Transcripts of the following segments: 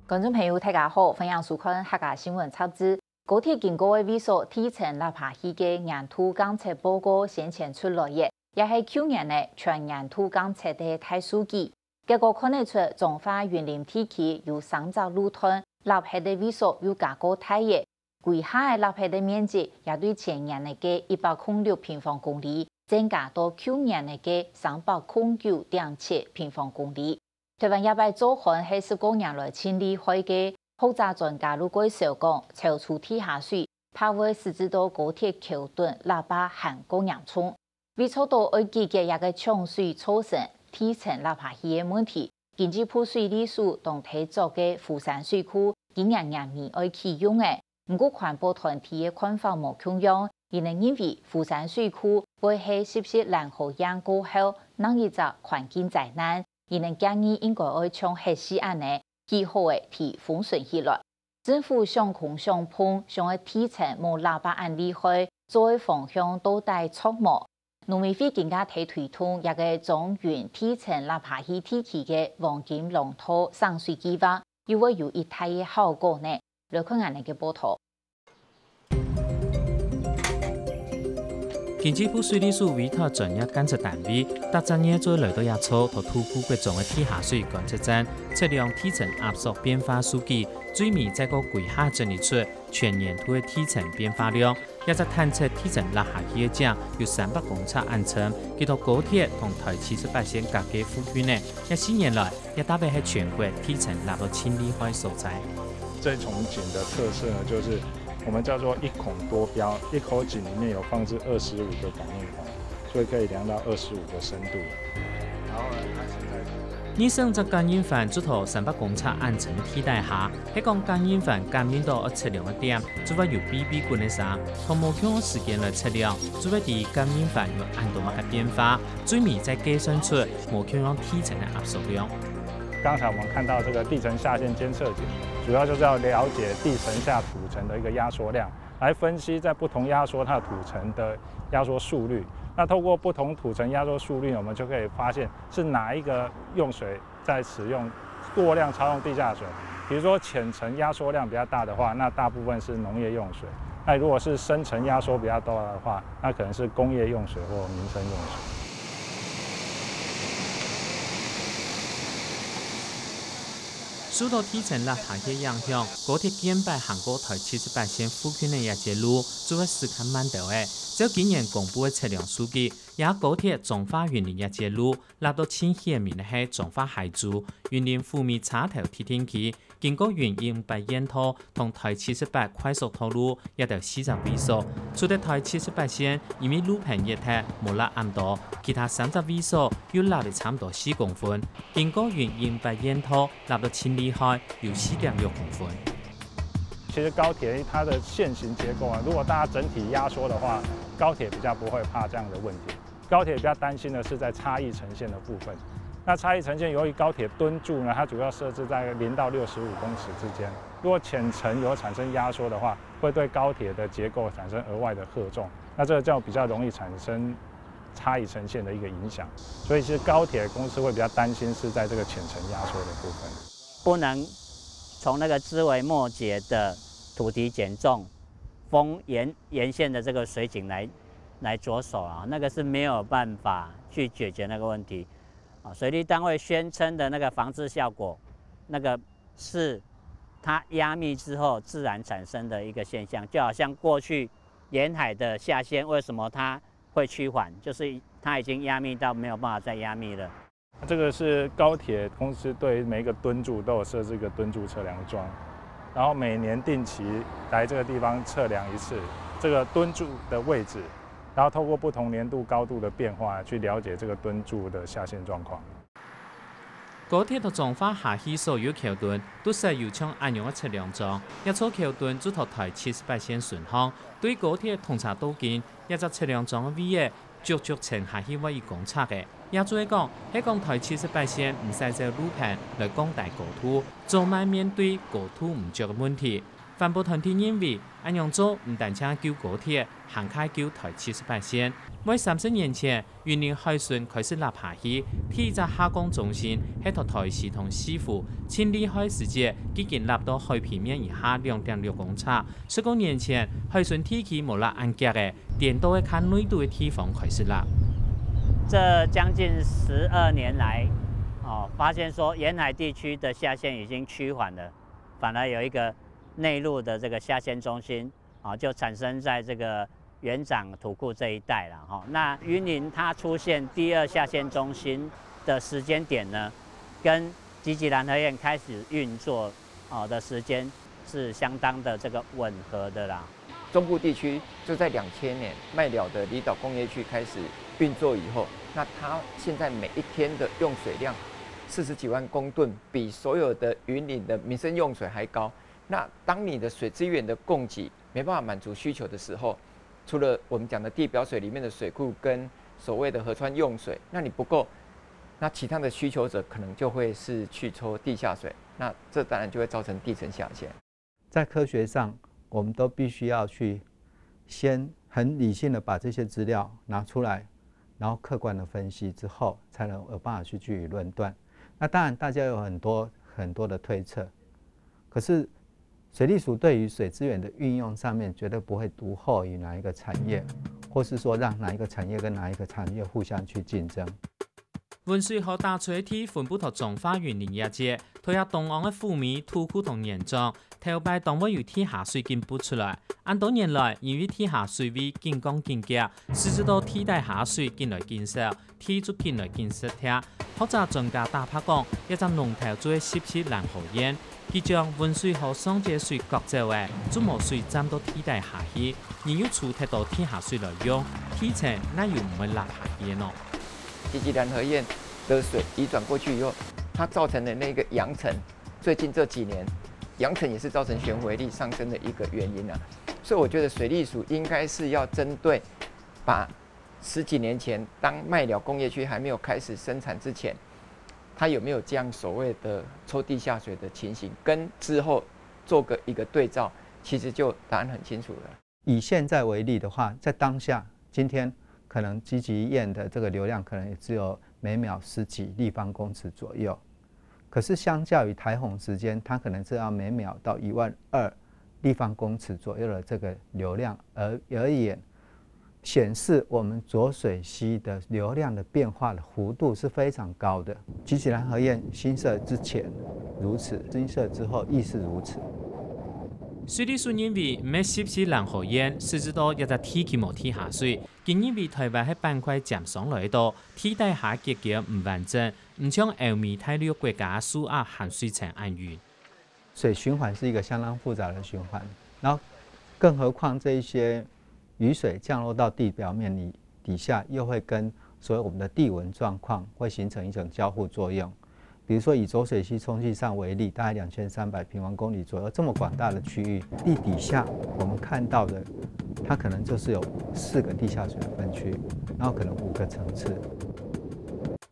观众朋友，大家好，欢迎收看客家新闻插枝。高铁经过的位数提前立下去的沿途监测报告先前出来嘅，也是去年的全沿途监测的大数据。结果看得出，中华园林地区有3条路段立下的位数有加高大嘅，规下的立下的面积也对前年的106平方公里增加到去年的309.7平方公里。台湾也被做看係10多年來清理開嘅複雜專家如果小講，超出地下水，怕會使至到高鐵橋墩喇叭限高洋衝，為做到要解決一個搶水造成提前立下去嘅問題，經濟部水利署同提作嘅富山水庫今年年尾要啟用嘅，不過環保團體嘅看法無共樣，因為認為富山水庫會係濕冷河樣過後，讓一個環境災難。伊能建議應該要從核試案呢，幾好嘅提風順起來。政府想控想碰，想要提前無喇叭案厲害，作為方向都帶觸摸。農委會更加提推動一個中原提前喇叭去地區嘅黃金龍頭上水計劃，又會有一大嘅效果呢。來看下呢個報道。經濟部水利署委託專業監測單位，搭專業做雷達壓測同土庫各種嘅地下水觀測站，測量地層壓縮變化數據，最尾再個規劃整理出全年度嘅地層變化量，也就探測地層落下去嘅井有300公尺安層，佢同高鐵同台78線隔嘅附近呢，一4年來也特別係全國地層落到清理開所在。這重井的特色呢，就是我們叫做一孔多標，一口井裡面有放置25個感應孔，所以可以量到25個深度。然後呢，它現在20隻感應範做到300公尺安層替代下，喺講感應範感應到測量嘅點，就會由 BB 棍嘅啥，同無向時間來測量，就會對感應範有按度乜嘅變化，最尾再計算出無向地層嘅壓縮量。剛才我們看到這個地層下陷監測井，主要就是要了解地層下土層的一個壓縮量，來分析在不同壓縮它的土層的壓縮速率。那透過不同土層壓縮速率，我們就可以發現是哪一個用水在使用過量超用地下水。比如說淺層壓縮量比較大的話，那大部分是農業用水；那如果是深層壓縮比較多的話，那可能是工業用水或民生用水。受到地層落下嘅影響，高鐵建擺行過台78線附近嘅一節路，就會時間慢到嘅。照今年公布嘅測量數據，也高鐵中華園林一節路，落到清顯明嘅係中華海珠園林富美叉頭鐵天橋，經過園林500煙套同台78快速道路一條40位數，除咗台78線因為路棚熱塌冇落暗道，其他30位數要落嚟差唔多4公分，經過園林500煙套落到清理開有4.6公分。其實高鐵它的線型結構啊，如果大家整體壓縮的話，高鐵比較不會怕這樣的問題。高鐵比較擔心的是在差異呈現的部分。那差異呈現由於高鐵墩柱呢，它主要設置在0到65公尺之間。如果淺層有產生壓縮的話，會對高鐵的結構產生額外的荷重，那這個就比較容易產生差異呈現的一個影響。所以其實高鐵公司會比較擔心是在這個淺層壓縮的部分。不能從那個枝微末節的土地減重、封沿線的這個水井來着手啊，那個是沒有辦法去解決那個問題啊。水利單位宣稱的那個防治效果，那個是它壓密之後自然產生的一個現象，就好像過去沿海的下陷，為什麼它會趨緩，就是它已經壓密到沒有辦法再壓密了。這個是高鐵公司對每一個墩柱都有設置一個墩柱測量樁，然後每年定期來這個地方測量一次這個墩柱的位置，然後透過不同年度高度的變化去了解這個墩柱的下陷狀況。高鐵同中華下去所有橋墩都設有像安樣嘅測量樁，一座橋墩就同台78線順行，對高鐵通查都見一隻測量樁嘅位嘅足足呈下去1公尺嘅。也做講，喺講台78線唔使借路盤來降大高土，做埋面對高土唔足嘅問題。环保团体认为，安样做唔但仅救高铁，还可救台78线。每30年前，云林海巡开始立下去，第一只下降中心喺台台市同西湖千里海世界，已经立到海平面以下2.6公尺。19年前，海巡天气无啦安格嘅，电都喺看内度嘅地方开始立。这将近12年来，发现说沿海地区的下陷已经趋缓了，反而有一个内陆的这个下陷中心，就产生在这个元长土库这一带了哈。那云林它出现第2下陷中心的时间点呢，跟集集兰河堰开始运作的时间是相当的这个吻合的啦。中部地区就在2000年麦寮的离岛工业区开始运作以后，那它现在每一天的用水量40几万公吨，比所有的云林的民生用水还高。那当你的水资源的供给没办法满足需求的时候，除了我们讲的地表水里面的水库跟所谓的河川用水，那你不够，那其他的需求者可能就会是去抽地下水，那这当然就会造成地层下陷。在科学上，我们都必须要去先很理性的把这些资料拿出来，然后客观的分析之后，才能有办法去据以论断。那当然，大家有很多的推测，可是水利署对于水资源的运用上面，绝对不会独厚于哪一个产业，或是说让哪一个产业跟哪一个产业互相去竞争。温水河大水體分布到中華園林一節，推下東岸嘅富米、土庫同岩漿，頭擺當會由地下水進補出來。按多年來，因為地下水位漸降漸減，使至到地底下水進來減少，地就進來減少啲。學者專家打拍講，一隻龍頭做17藍河堰，佢將温水河上節水割走嘅，就冇水浸到地底下去，然後儲摕到地下水來用，地層那又唔會落下去咯。集集蘭河堰的水移轉過去以後，它造成的那個揚層，最近這幾年，揚層也是造成懸浮力上升的一個原因啊。所以我覺得水利署應該是要針對，把10幾年前當麥寮工業區還沒有開始生產之前，它有沒有這樣所謂的抽地下水的情形，跟之後做個一個對照，其實就答案很清楚了。以現在為例的話，在當下今天。可能集集堰的这个流量可能也只有每秒10幾立方公尺左右，可是相较于台洪时间，它可能是要每秒到12000立方公尺左右的这个流量而言，显示我们浊水溪的流量的变化的幅度是非常高的。集集蘭河堰新設之前如此，新設之後亦是如此。水利署認為，唔係17蘭河堰，使至到一隻地基冇地下水，佢認為台灣喺板塊佔上來到，地底下結構唔完整，唔像歐美大陸國家輸壓含水層安遠。水循環是一個相當複雜的循環，然後更何況這一些雨水降落到地表面底下，又會跟所謂我們的地文狀況會形成一種交互作用。比如說以濁水溪充氣上為例，大概2300平方公里左右，這麼廣大的區域，地底下我們看到的，它可能就是有4個地下水的分區，然後可能5個層次。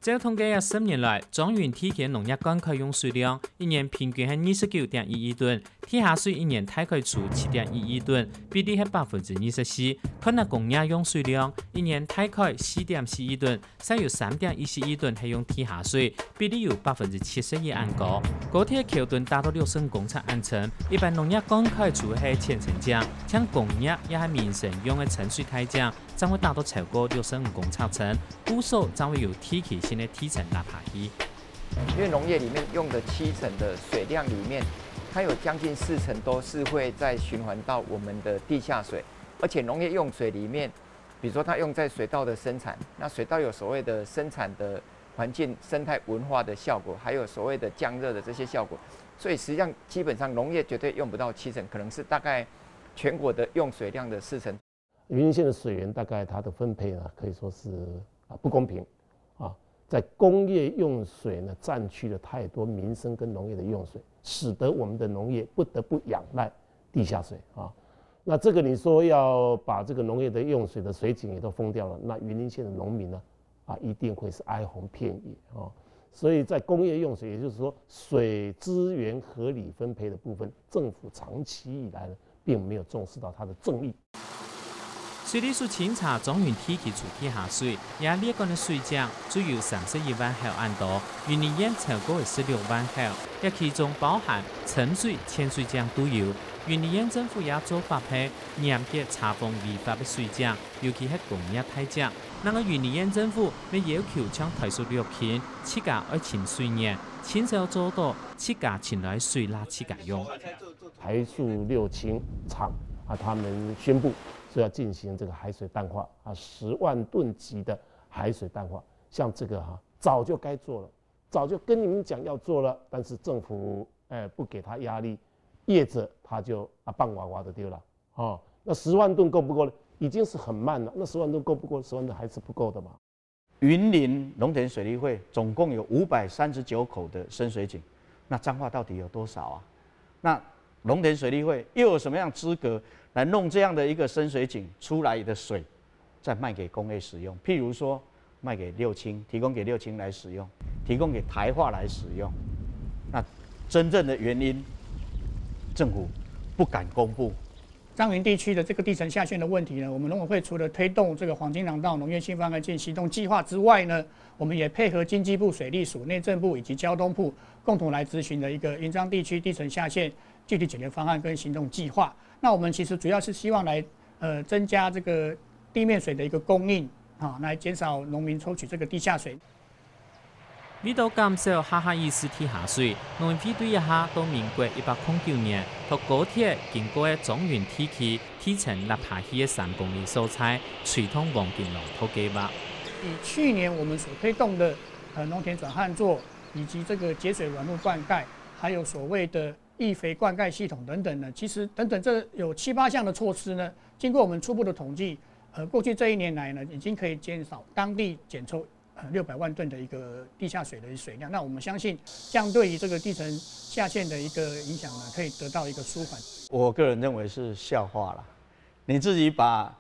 照統計10年來，莊園地嘅農業灌溉用水量一年平均係29.1億噸，地下水一年大概儲7.1億噸，比例係24%。可能工業用水量一年大概4.4億噸，使有3.14億噸係用地下水，比例有71%安高。高鐵橋墩達到65公尺安長，一般農業灌溉儲係淺層漿，像工業也係民生用嘅沉水太漿，將會達到超過65公尺層，估數將會有地基性的地層落下去。因為農業裡面用的7成的水量裡面，它有將近4成都是會再循環到我們的地下水，而且農業用水裡面，比如說它用在水稻的生產，那水稻有所謂的生產的環境生態文化的效果，還有所謂的降熱的這些效果，所以實際上基本上農業絕對用不到7成，可能是大概全國的用水量的4成。雲林縣的水源大概它的分配呢，可以說是不公平啊，在工業用水呢佔據了太多民生跟農業的用水，使得我們的農業不得不仰賴地下水啊。那這個你說要把這個農業的用水的水井也都封掉了，那雲林縣的農民呢一定會是哀鴻遍野啊。所以在工业用水，也就是说水资源合理分配的部分，政府长期以来呢，并没有重视到它的正义。水利署清查中原地区主地下水，也列管的水量主要31万口安多，云林县超过16万口，也其中包含沉水、潜水江都有。云林县政府也做法批严格查封违法的水井，尤其是工业太井。那个云林县政府要要求将台塑料片自家要清水源，亲手做到自家清来水拉自家用。台塑六轻厂他们宣布是要进行这个海水淡化10万吨级的海水淡化，像这个早就该做了，早就跟你们讲要做了，但是政府不给他压力。业者他就棒娃娃的丢了那10万吨够不够呢？已经是很慢了。那10万吨够不够？10万吨还是不够的嘛。云林农田水利会总共有539口的深水井，那彰化到底有多少啊？那农田水利会又有什么样资格来弄这样的一个深水井出来的水，再卖给工业使用？譬如说卖给六轻，提供给六轻来使用，提供给台化来使用。那真正的原因，政府不敢公布。彰云地区的这个地层下陷的问题呢，我们农委会除了推动这个黄金廊道农业新方案建行动计划之外呢，我们也配合经济部、水利署、内政部以及交通部共同来咨询的一个云漳地区地层下陷具体解决方案跟行动计划。那我们其实主要是希望来增加这个地面水的一个供应来减少农民抽取这个地下水。为了减少哈哈伊斯地下水，农委会对一下到民国109年，从高铁经过的中原地区体层立下去的3公里所在，水通黄金龙头计划。以去年我们所推动的农田转旱作，以及这个节水软木灌溉，还有所谓的易肥灌溉系统等等呢，其实等等这有7、8项的措施呢，经过我们初步的统计，过去这1年来呢，已经可以减少当地减抽600万吨的一个地下水的水量。那我们相信，这样对于这个地层下陷的一个影响呢，可以得到一个舒缓。我个人认为是笑话啦，你自己把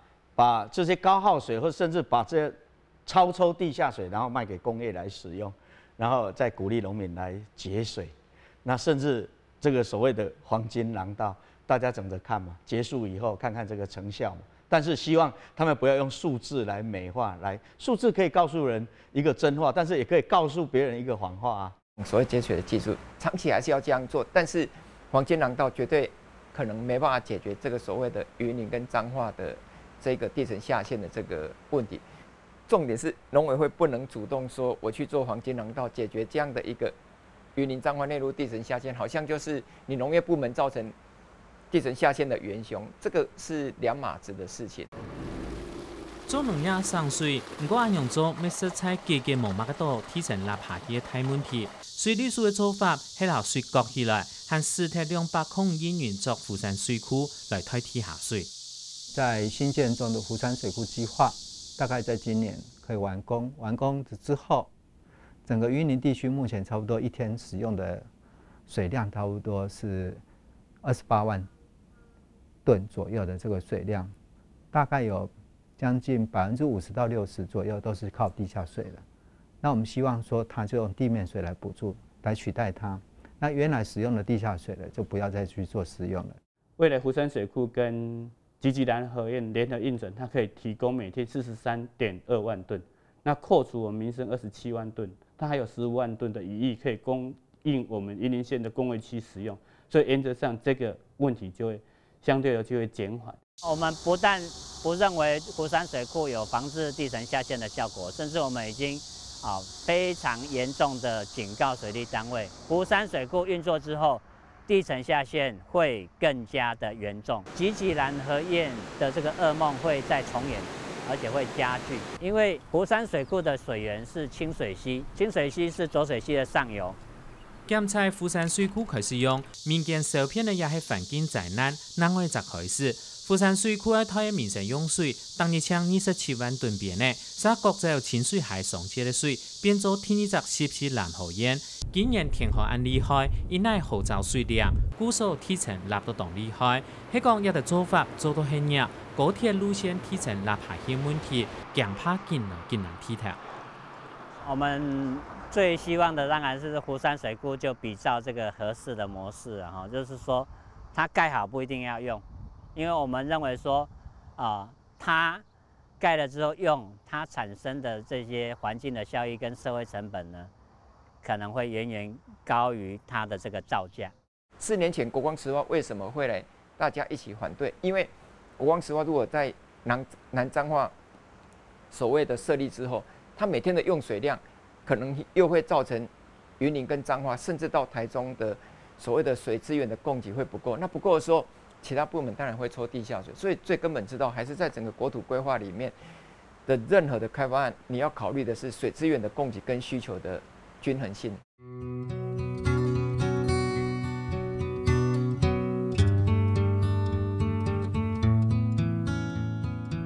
这些高耗水，或甚至把这些超抽地下水，然后卖给工业来使用，然后再鼓励农民来节水，那甚至这个所谓的黄金廊道，大家等着看嘛，结束以后看看这个成效嘛。但是希望他们不要用数字来美化，数字可以告诉人一个真话，但是也可以告诉别人一个谎话啊。所谓节水的技术，长期还是要这样做，但是黄金廊道绝对可能没办法解决这个所谓的云林跟彰化的这个地层下陷的这个问题。重点是农委会不能主动说我去做黄金廊道解决这样的一个云林彰化内陆地层下陷，好像就是你农业部门造成地层下陷的元凶，这个是两码子的事情。做农业省水，不过按用做要色彩结结毛毛的多，地层立下去的大问题。水利署的做法是把水割起来，和4铁200元作福山水库来替地下水。在新建中的福山水库计划，大概在今年可以完工。完工之后，整个云林地区目前差不多1天使用的水量差不多是28万吨左右的这个水量，大概有将近50%到60%左右都是靠地下水的。那我们希望说，它就用地面水来补助，来取代它。那原来使用的地下水呢，就不要再去做使用了。未来福山水库跟集集兰河堰联合运转，它可以提供每天43.2万吨。那扣除我们民生27万吨，它还有15万吨的余裕可以供应我们云林县的工业区使用。所以原则上这个问题就会相对的就会减缓。我们不但不认为福山水库有防治地层下陷的效果，甚至我们已经非常严重的警告水利单位，福山水库运作之后，地层下陷会更加的严重，集集兰河堰的这个噩梦会再重演，而且会加剧。因为福山水库的水源是清水溪，清水溪是浊水溪的上游。检测福山水库开始用，民间受骗的也是环境灾难，那我就开始。福山水库喺台民生用水，当日抢27万吨边呢，使国际清水海上界的水变做天一只14蓝河堰。今年天河安厉害，因乃河造水量，估数地层立得当厉害。迄讲一个做法做到很热，高铁路线地层立下些问题，强怕更难替代。我们最希望的当然是湖山水库就比照这个合适的模式啊，就是说它盖好不一定要用，因为我们认为说它盖了之后用，它产生的这些环境的效益跟社会成本呢，可能会远远高于它的这个造价。4年前国光石化为什么会来大家一起反对？因为国光石化如果在南彰化所谓的设立之后，它每天的用水量可能又会造成云林跟彰化，甚至到台中的所谓的水资源的供给会不够。那不够的时候，其他部门当然会抽地下水。所以最根本之道还是在整个国土规划里面的任何的开发案，你要考虑的是水资源的供给跟需求的均衡性。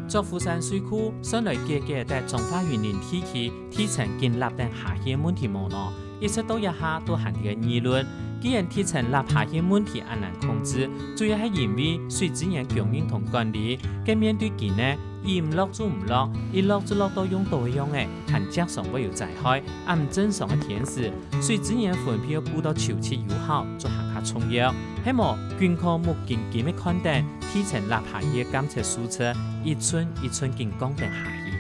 作湖山水库上来解决在中华云林地区提前建立等下线问题无呢，一直到一下都含嘅议论。既然提前立下线问题很难控制，主要係因為水資源供應同管理，嘅面對佢呢，伊唔落就唔落，一落就落到用到嘅用嘅，和正常會有災害，唔正常嘅天時，水資源分配要顧到潮氣友好，做行下重要。希望均靠目前嘅看定，提前立下嘅監測數車，一寸一寸建講定下去。